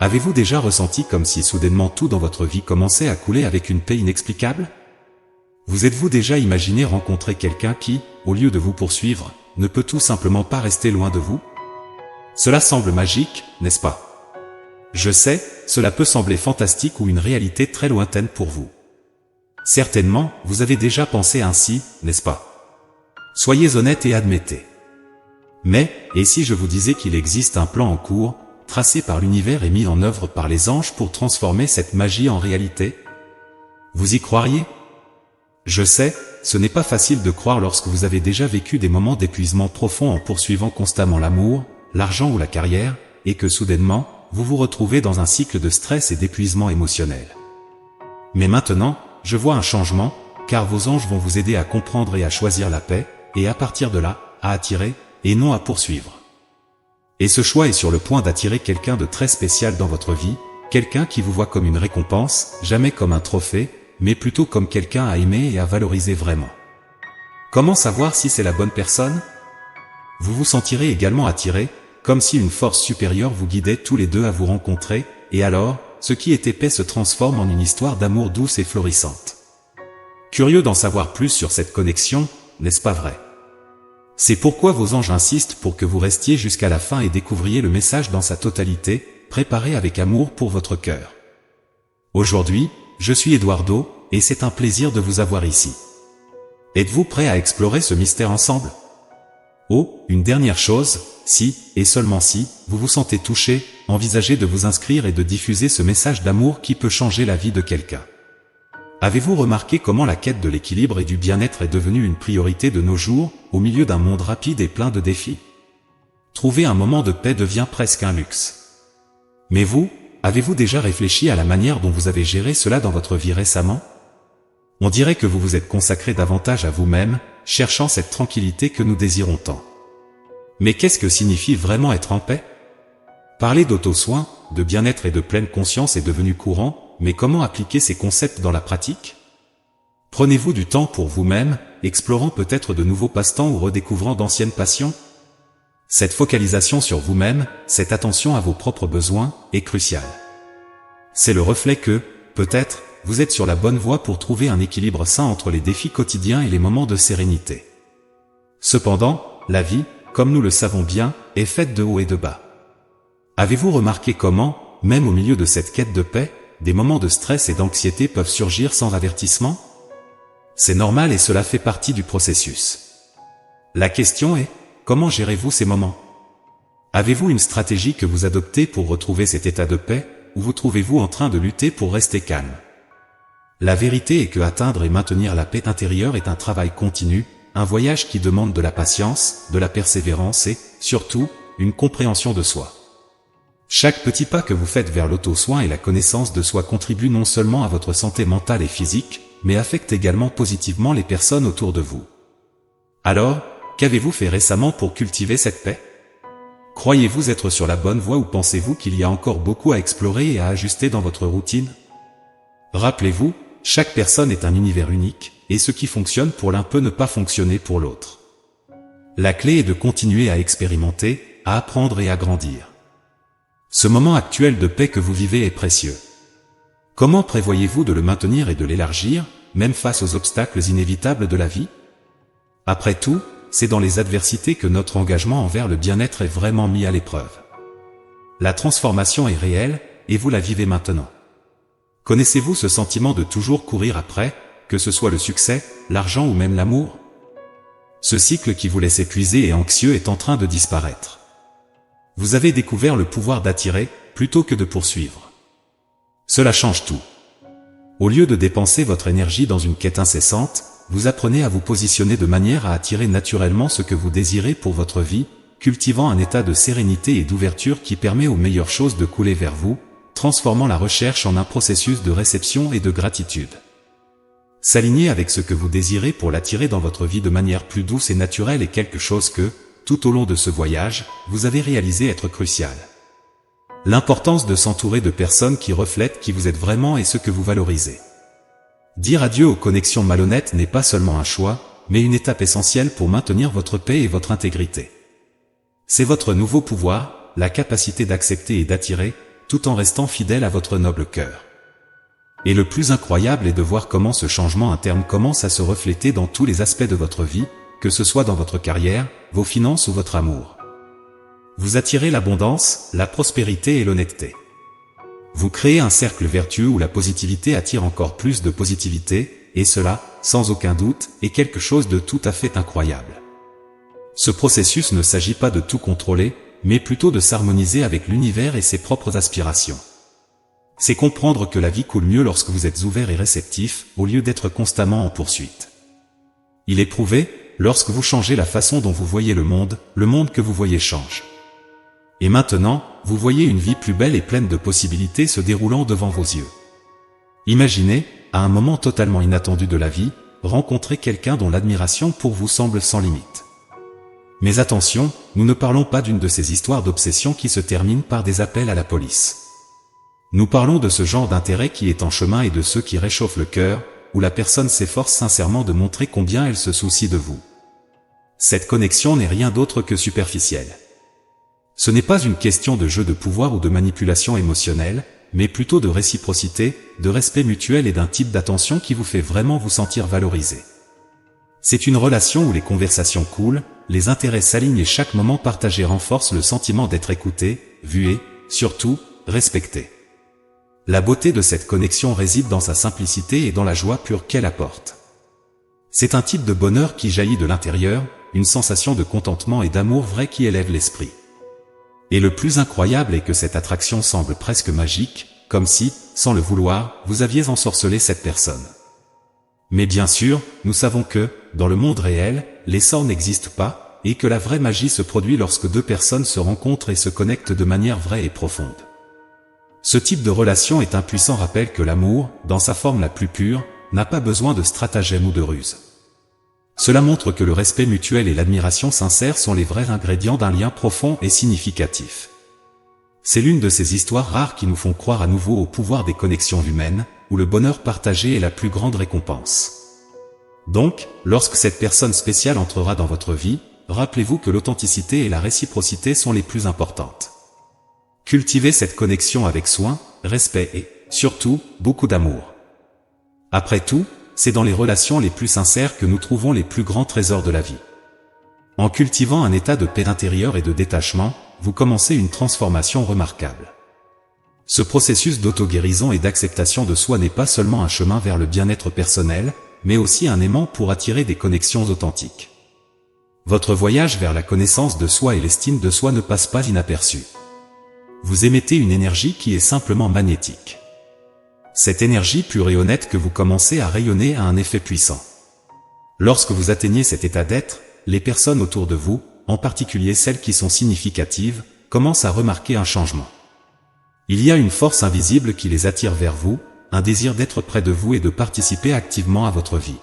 Avez-vous déjà ressenti comme si soudainement tout dans votre vie commençait à couler avec une paix inexplicable? Vous êtes-vous déjà imaginé rencontrer quelqu'un qui, au lieu de vous poursuivre, ne peut tout simplement pas rester loin de vous? Cela semble magique, n'est-ce pas? Je sais, cela peut sembler fantastique ou une réalité très lointaine pour vous. Certainement, vous avez déjà pensé ainsi, n'est-ce pas? Soyez honnête et admettez. Mais, et si je vous disais qu'il existe un plan en cours, tracé par l'univers et mis en œuvre par les anges pour transformer cette magie en réalité? Vous y croiriez? Je sais, ce n'est pas facile de croire lorsque vous avez déjà vécu des moments d'épuisement profond en poursuivant constamment l'amour, l'argent ou la carrière, et que soudainement, vous vous retrouvez dans un cycle de stress et d'épuisement émotionnel. Mais maintenant, je vois un changement, car vos anges vont vous aider à comprendre et à choisir la paix, et à partir de là, à attirer, et non à poursuivre. Et ce choix est sur le point d'attirer quelqu'un de très spécial dans votre vie, quelqu'un qui vous voit comme une récompense, jamais comme un trophée, mais plutôt comme quelqu'un à aimer et à valoriser vraiment. Comment savoir si c'est la bonne personne? Vous vous sentirez également attiré, comme si une force supérieure vous guidait tous les deux à vous rencontrer, et alors, ce qui est épais se transforme en une histoire d'amour douce et florissante. Curieux d'en savoir plus sur cette connexion, n'est-ce pas vrai? C'est pourquoi vos anges insistent pour que vous restiez jusqu'à la fin et découvriez le message dans sa totalité, préparé avec amour pour votre cœur. Aujourd'hui, je suis Eduardo, et c'est un plaisir de vous avoir ici. Êtes-vous prêt à explorer ce mystère ensemble? Oh, une dernière chose, si, et seulement si, vous vous sentez touché, envisagez de vous inscrire et de diffuser ce message d'amour qui peut changer la vie de quelqu'un. Avez-vous remarqué comment la quête de l'équilibre et du bien-être est devenue une priorité de nos jours, au milieu d'un monde rapide et plein de défis? Trouver un moment de paix devient presque un luxe. Mais vous, avez-vous déjà réfléchi à la manière dont vous avez géré cela dans votre vie récemment? On dirait que vous vous êtes consacré davantage à vous-même, cherchant cette tranquillité que nous désirons tant. Mais qu'est-ce que signifie vraiment être en paix? Parler d'auto-soin, de bien-être et de pleine conscience est devenu courant, mais comment appliquer ces concepts dans la pratique? Prenez-vous du temps pour vous-même, explorant peut-être de nouveaux passe-temps ou redécouvrant d'anciennes passions? Cette focalisation sur vous-même, cette attention à vos propres besoins, est cruciale. C'est le reflet que, peut-être, vous êtes sur la bonne voie pour trouver un équilibre sain entre les défis quotidiens et les moments de sérénité. Cependant, la vie, comme nous le savons bien, est faite de hauts et de bas. Avez-vous remarqué comment, même au milieu de cette quête de paix, des moments de stress et d'anxiété peuvent surgir sans avertissement? C'est normal et cela fait partie du processus. La question est, comment gérez-vous ces moments? Avez-vous une stratégie que vous adoptez pour retrouver cet état de paix, ou vous trouvez-vous en train de lutter pour rester calme? La vérité est que atteindre et maintenir la paix intérieure est un travail continu, un voyage qui demande de la patience, de la persévérance et, surtout, une compréhension de soi. Chaque petit pas que vous faites vers l'auto-soin et la connaissance de soi contribue non seulement à votre santé mentale et physique, mais affecte également positivement les personnes autour de vous. Alors, qu'avez-vous fait récemment pour cultiver cette paix? Croyez-vous être sur la bonne voie ou pensez-vous qu'il y a encore beaucoup à explorer et à ajuster dans votre routine? Rappelez-vous, chaque personne est un univers unique, et ce qui fonctionne pour l'un peut ne pas fonctionner pour l'autre. La clé est de continuer à expérimenter, à apprendre et à grandir. Ce moment actuel de paix que vous vivez est précieux. Comment prévoyez-vous de le maintenir et de l'élargir, même face aux obstacles inévitables de la vie? Après tout, c'est dans les adversités que notre engagement envers le bien-être est vraiment mis à l'épreuve. La transformation est réelle, et vous la vivez maintenant. Connaissez-vous ce sentiment de toujours courir après, que ce soit le succès, l'argent ou même l'amour? Ce cycle qui vous laisse épuisé et anxieux est en train de disparaître. Vous avez découvert le pouvoir d'attirer, plutôt que de poursuivre. Cela change tout. Au lieu de dépenser votre énergie dans une quête incessante, vous apprenez à vous positionner de manière à attirer naturellement ce que vous désirez pour votre vie, cultivant un état de sérénité et d'ouverture qui permet aux meilleures choses de couler vers vous, transformant la recherche en un processus de réception et de gratitude. S'aligner avec ce que vous désirez pour l'attirer dans votre vie de manière plus douce et naturelle est quelque chose que, tout au long de ce voyage, vous avez réalisé être crucial. L'importance de s'entourer de personnes qui reflètent qui vous êtes vraiment et ce que vous valorisez. Dire adieu aux connexions malhonnêtes n'est pas seulement un choix, mais une étape essentielle pour maintenir votre paix et votre intégrité. C'est votre nouveau pouvoir, la capacité d'accepter et d'attirer, tout en restant fidèle à votre noble cœur. Et le plus incroyable est de voir comment ce changement interne commence à se refléter dans tous les aspects de votre vie, que ce soit dans votre carrière, vos finances ou votre amour. Vous attirez l'abondance, la prospérité et l'honnêteté. Vous créez un cercle vertueux où la positivité attire encore plus de positivité, et cela, sans aucun doute, est quelque chose de tout à fait incroyable. Ce processus ne s'agit pas de tout contrôler, mais plutôt de s'harmoniser avec l'univers et ses propres aspirations. C'est comprendre que la vie coule mieux lorsque vous êtes ouvert et réceptif, au lieu d'être constamment en poursuite. Il est prouvé, lorsque vous changez la façon dont vous voyez le monde que vous voyez change. Et maintenant, vous voyez une vie plus belle et pleine de possibilités se déroulant devant vos yeux. Imaginez, à un moment totalement inattendu de la vie, rencontrer quelqu'un dont l'admiration pour vous semble sans limite. Mais attention, nous ne parlons pas d'une de ces histoires d'obsession qui se terminent par des appels à la police. Nous parlons de ce genre d'intérêt qui est en chemin et de ceux qui réchauffent le cœur, où la personne s'efforce sincèrement de montrer combien elle se soucie de vous. Cette connexion n'est rien d'autre que superficielle. Ce n'est pas une question de jeu de pouvoir ou de manipulation émotionnelle, mais plutôt de réciprocité, de respect mutuel et d'un type d'attention qui vous fait vraiment vous sentir valorisé. C'est une relation où les conversations coulent, les intérêts s'alignent et chaque moment partagé renforce le sentiment d'être écouté, vu et, surtout, respecté. La beauté de cette connexion réside dans sa simplicité et dans la joie pure qu'elle apporte. C'est un type de bonheur qui jaillit de l'intérieur, une sensation de contentement et d'amour vrai qui élève l'esprit. Et le plus incroyable est que cette attraction semble presque magique, comme si, sans le vouloir, vous aviez ensorcelé cette personne. Mais bien sûr, nous savons que, dans le monde réel, les sorts n'existent pas, et que la vraie magie se produit lorsque deux personnes se rencontrent et se connectent de manière vraie et profonde. Ce type de relation est un puissant rappel que l'amour, dans sa forme la plus pure, n'a pas besoin de stratagème ou de ruse. Cela montre que le respect mutuel et l'admiration sincère sont les vrais ingrédients d'un lien profond et significatif. C'est l'une de ces histoires rares qui nous font croire à nouveau au pouvoir des connexions humaines, où le bonheur partagé est la plus grande récompense. Donc, lorsque cette personne spéciale entrera dans votre vie, rappelez-vous que l'authenticité et la réciprocité sont les plus importantes. Cultivez cette connexion avec soin, respect et, surtout, beaucoup d'amour. Après tout, c'est dans les relations les plus sincères que nous trouvons les plus grands trésors de la vie. En cultivant un état de paix intérieure et de détachement, vous commencez une transformation remarquable. Ce processus d'auto-guérison et d'acceptation de soi n'est pas seulement un chemin vers le bien-être personnel, mais aussi un aimant pour attirer des connexions authentiques. Votre voyage vers la connaissance de soi et l'estime de soi ne passe pas inaperçu. Vous émettez une énergie qui est simplement magnétique. Cette énergie pure et honnête que vous commencez à rayonner a un effet puissant. Lorsque vous atteignez cet état d'être, les personnes autour de vous, en particulier celles qui sont significatives, commencent à remarquer un changement. Il y a une force invisible qui les attire vers vous, un désir d'être près de vous et de participer activement à votre vie.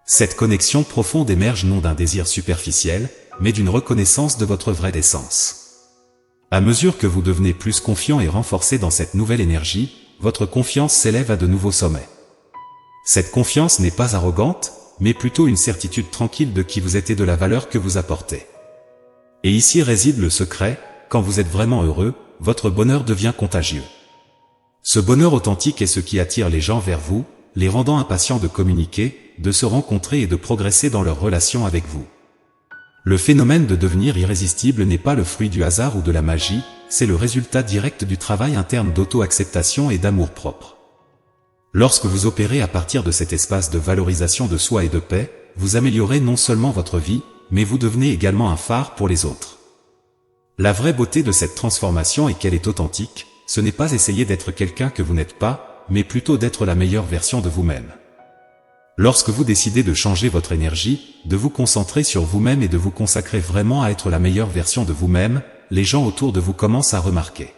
Cette connexion profonde émerge non d'un désir superficiel, mais d'une reconnaissance de votre vraie essence. À mesure que vous devenez plus confiant et renforcé dans cette nouvelle énergie, votre confiance s'élève à de nouveaux sommets. Cette confiance n'est pas arrogante, mais plutôt une certitude tranquille de qui vous êtes et de la valeur que vous apportez. Et ici réside le secret, quand vous êtes vraiment heureux, votre bonheur devient contagieux. Ce bonheur authentique est ce qui attire les gens vers vous, les rendant impatients de communiquer, de se rencontrer et de progresser dans leur relation avec vous. Le phénomène de devenir irrésistible n'est pas le fruit du hasard ou de la magie, c'est le résultat direct du travail interne d'auto-acceptation et d'amour-propre. Lorsque vous opérez à partir de cet espace de valorisation de soi et de paix, vous améliorez non seulement votre vie, mais vous devenez également un phare pour les autres. La vraie beauté de cette transformation est qu'elle est authentique, ce n'est pas essayer d'être quelqu'un que vous n'êtes pas, mais plutôt d'être la meilleure version de vous-même. Lorsque vous décidez de changer votre énergie, de vous concentrer sur vous-même et de vous consacrer vraiment à être la meilleure version de vous-même, les gens autour de vous commencent à remarquer.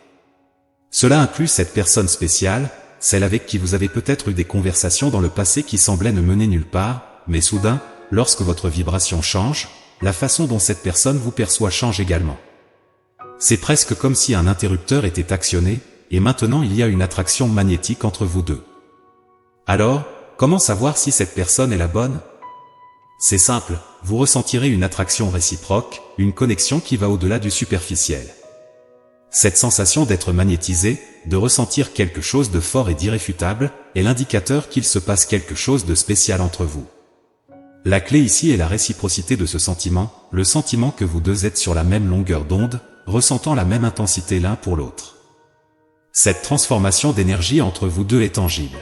Cela inclut cette personne spéciale, celle avec qui vous avez peut-être eu des conversations dans le passé qui semblaient ne mener nulle part, mais soudain, lorsque votre vibration change, la façon dont cette personne vous perçoit change également. C'est presque comme si un interrupteur était actionné, et maintenant il y a une attraction magnétique entre vous deux. Alors, comment savoir si cette personne est la bonne? C'est simple, vous ressentirez une attraction réciproque, une connexion qui va au-delà du superficiel. Cette sensation d'être magnétisé, de ressentir quelque chose de fort et d'irréfutable, est l'indicateur qu'il se passe quelque chose de spécial entre vous. La clé ici est la réciprocité de ce sentiment, le sentiment que vous deux êtes sur la même longueur d'onde, ressentant la même intensité l'un pour l'autre. Cette transformation d'énergie entre vous deux est tangible.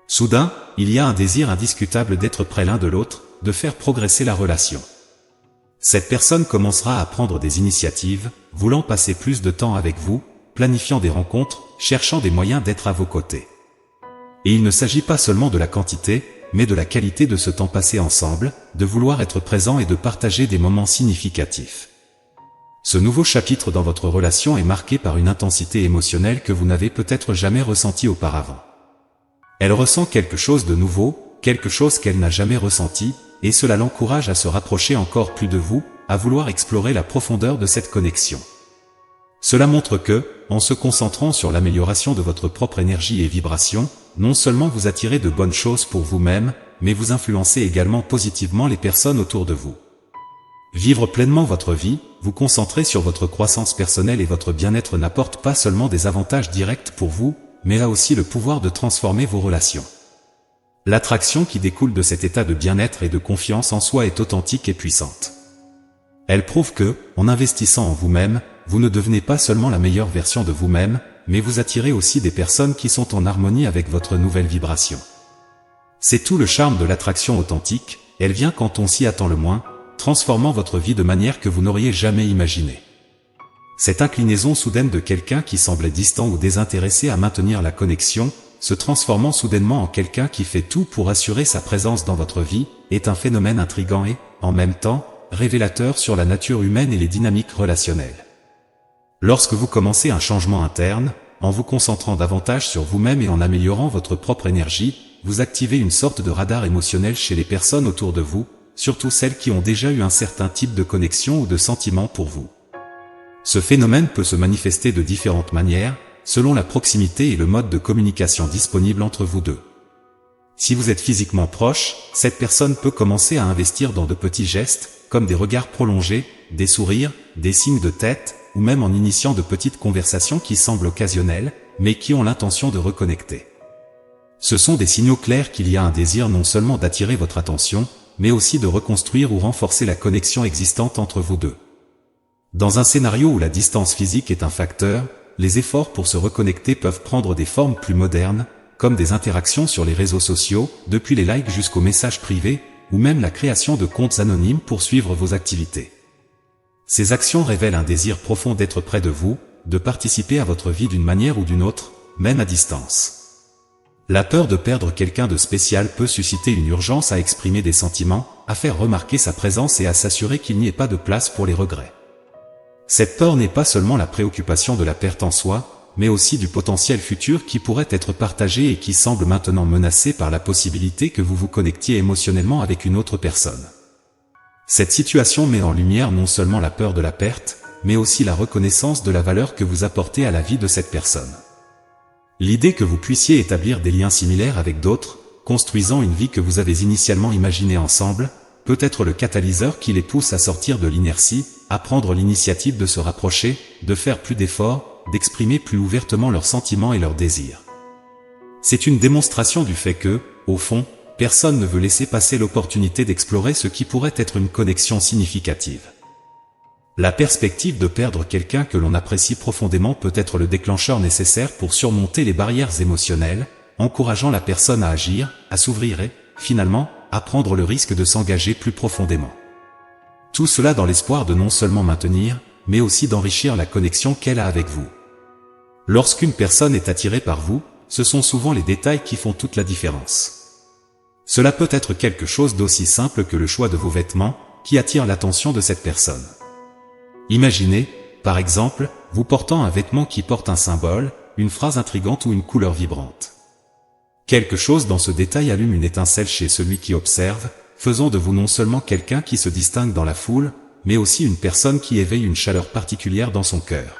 Soudain, il y a un désir indiscutable d'être près l'un de l'autre, de faire progresser la relation. Cette personne commencera à prendre des initiatives, voulant passer plus de temps avec vous, planifiant des rencontres, cherchant des moyens d'être à vos côtés. Et il ne s'agit pas seulement de la quantité, mais de la qualité de ce temps passé ensemble, de vouloir être présent et de partager des moments significatifs. Ce nouveau chapitre dans votre relation est marqué par une intensité émotionnelle que vous n'avez peut-être jamais ressentie auparavant. Elle ressent quelque chose de nouveau, quelque chose qu'elle n'a jamais ressenti, et cela l'encourage à se rapprocher encore plus de vous, à vouloir explorer la profondeur de cette connexion. Cela montre que, en se concentrant sur l'amélioration de votre propre énergie et vibration, non seulement vous attirez de bonnes choses pour vous-même, mais vous influencez également positivement les personnes autour de vous. Vivre pleinement votre vie, vous concentrer sur votre croissance personnelle et votre bien-être n'apporte pas seulement des avantages directs pour vous, mais a aussi le pouvoir de transformer vos relations. L'attraction qui découle de cet état de bien-être et de confiance en soi est authentique et puissante. Elle prouve que, en investissant en vous-même, vous ne devenez pas seulement la meilleure version de vous-même, mais vous attirez aussi des personnes qui sont en harmonie avec votre nouvelle vibration. C'est tout le charme de l'attraction authentique, elle vient quand on s'y attend le moins, transformant votre vie de manière que vous n'auriez jamais imaginée. Cette inclinaison soudaine de quelqu'un qui semblait distant ou désintéressé à maintenir la connexion, se transformant soudainement en quelqu'un qui fait tout pour assurer sa présence dans votre vie, est un phénomène intrigant et, en même temps, révélateur sur la nature humaine et les dynamiques relationnelles. Lorsque vous commencez un changement interne, en vous concentrant davantage sur vous-même et en améliorant votre propre énergie, vous activez une sorte de radar émotionnel chez les personnes autour de vous, surtout celles qui ont déjà eu un certain type de connexion ou de sentiment pour vous. Ce phénomène peut se manifester de différentes manières, selon la proximité et le mode de communication disponible entre vous deux. Si vous êtes physiquement proche, cette personne peut commencer à investir dans de petits gestes, comme des regards prolongés, des sourires, des signes de tête, ou même en initiant de petites conversations qui semblent occasionnelles, mais qui ont l'intention de reconnecter. Ce sont des signaux clairs qu'il y a un désir non seulement d'attirer votre attention, mais aussi de reconstruire ou renforcer la connexion existante entre vous deux. Dans un scénario où la distance physique est un facteur, les efforts pour se reconnecter peuvent prendre des formes plus modernes, comme des interactions sur les réseaux sociaux, depuis les likes jusqu'aux messages privés, ou même la création de comptes anonymes pour suivre vos activités. Ces actions révèlent un désir profond d'être près de vous, de participer à votre vie d'une manière ou d'une autre, même à distance. La peur de perdre quelqu'un de spécial peut susciter une urgence à exprimer des sentiments, à faire remarquer sa présence et à s'assurer qu'il n'y ait pas de place pour les regrets. Cette peur n'est pas seulement la préoccupation de la perte en soi, mais aussi du potentiel futur qui pourrait être partagé et qui semble maintenant menacé par la possibilité que vous vous connectiez émotionnellement avec une autre personne. Cette situation met en lumière non seulement la peur de la perte, mais aussi la reconnaissance de la valeur que vous apportez à la vie de cette personne. L'idée que vous puissiez établir des liens similaires avec d'autres, construisant une vie que vous avez initialement imaginée ensemble, peut être le catalyseur qui les pousse à sortir de l'inertie, à prendre l'initiative de se rapprocher, de faire plus d'efforts, d'exprimer plus ouvertement leurs sentiments et leurs désirs. C'est une démonstration du fait que, au fond, personne ne veut laisser passer l'opportunité d'explorer ce qui pourrait être une connexion significative. La perspective de perdre quelqu'un que l'on apprécie profondément peut être le déclencheur nécessaire pour surmonter les barrières émotionnelles, encourageant la personne à agir, à s'ouvrir et, finalement, à prendre le risque de s'engager plus profondément. Tout cela dans l'espoir de non seulement maintenir, mais aussi d'enrichir la connexion qu'elle a avec vous. Lorsqu'une personne est attirée par vous, ce sont souvent les détails qui font toute la différence. Cela peut être quelque chose d'aussi simple que le choix de vos vêtements, qui attire l'attention de cette personne. Imaginez, par exemple, vous portant un vêtement qui porte un symbole, une phrase intrigante ou une couleur vibrante. Quelque chose dans ce détail allume une étincelle chez celui qui observe, faisant de vous non seulement quelqu'un qui se distingue dans la foule, mais aussi une personne qui éveille une chaleur particulière dans son cœur.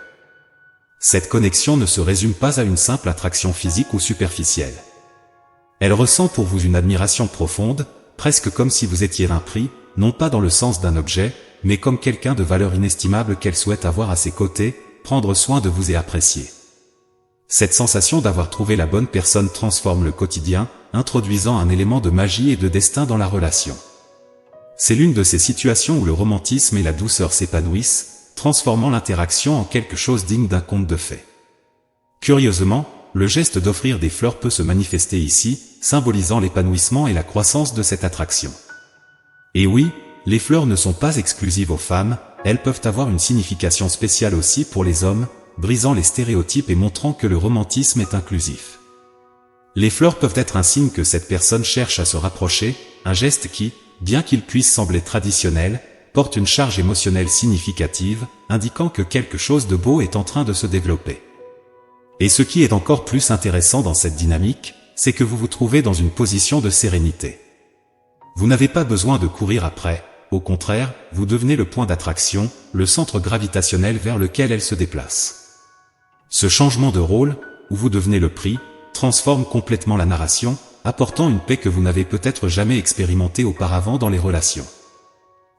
Cette connexion ne se résume pas à une simple attraction physique ou superficielle. Elle ressent pour vous une admiration profonde, presque comme si vous étiez un prix, non pas dans le sens d'un objet, mais comme quelqu'un de valeur inestimable qu'elle souhaite avoir à ses côtés, prendre soin de vous et apprécier. Cette sensation d'avoir trouvé la bonne personne transforme le quotidien, introduisant un élément de magie et de destin dans la relation. C'est l'une de ces situations où le romantisme et la douceur s'épanouissent, transformant l'interaction en quelque chose digne d'un conte de fées. Curieusement, le geste d'offrir des fleurs peut se manifester ici, symbolisant l'épanouissement et la croissance de cette attraction. Et oui, les fleurs ne sont pas exclusives aux femmes, elles peuvent avoir une signification spéciale aussi pour les hommes, brisant les stéréotypes et montrant que le romantisme est inclusif. Les fleurs peuvent être un signe que cette personne cherche à se rapprocher, un geste qui, bien qu'il puisse sembler traditionnel, porte une charge émotionnelle significative, indiquant que quelque chose de beau est en train de se développer. Et ce qui est encore plus intéressant dans cette dynamique, c'est que vous vous trouvez dans une position de sérénité. Vous n'avez pas besoin de courir après, au contraire, vous devenez le point d'attraction, le centre gravitationnel vers lequel elle se déplace. Ce changement de rôle, où vous devenez le prix, transforme complètement la narration, apportant une paix que vous n'avez peut-être jamais expérimentée auparavant dans les relations.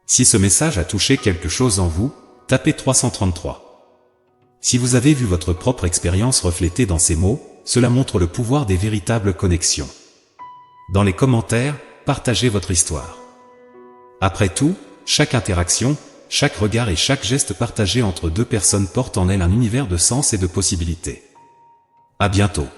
Si ce message a touché quelque chose en vous, tapez 333. Si vous avez vu votre propre expérience reflétée dans ces mots, cela montre le pouvoir des véritables connexions. Dans les commentaires, partagez votre histoire. Après tout, chaque interaction, chaque regard et chaque geste partagé entre deux personnes porte en elle un univers de sens et de possibilités. À bientôt.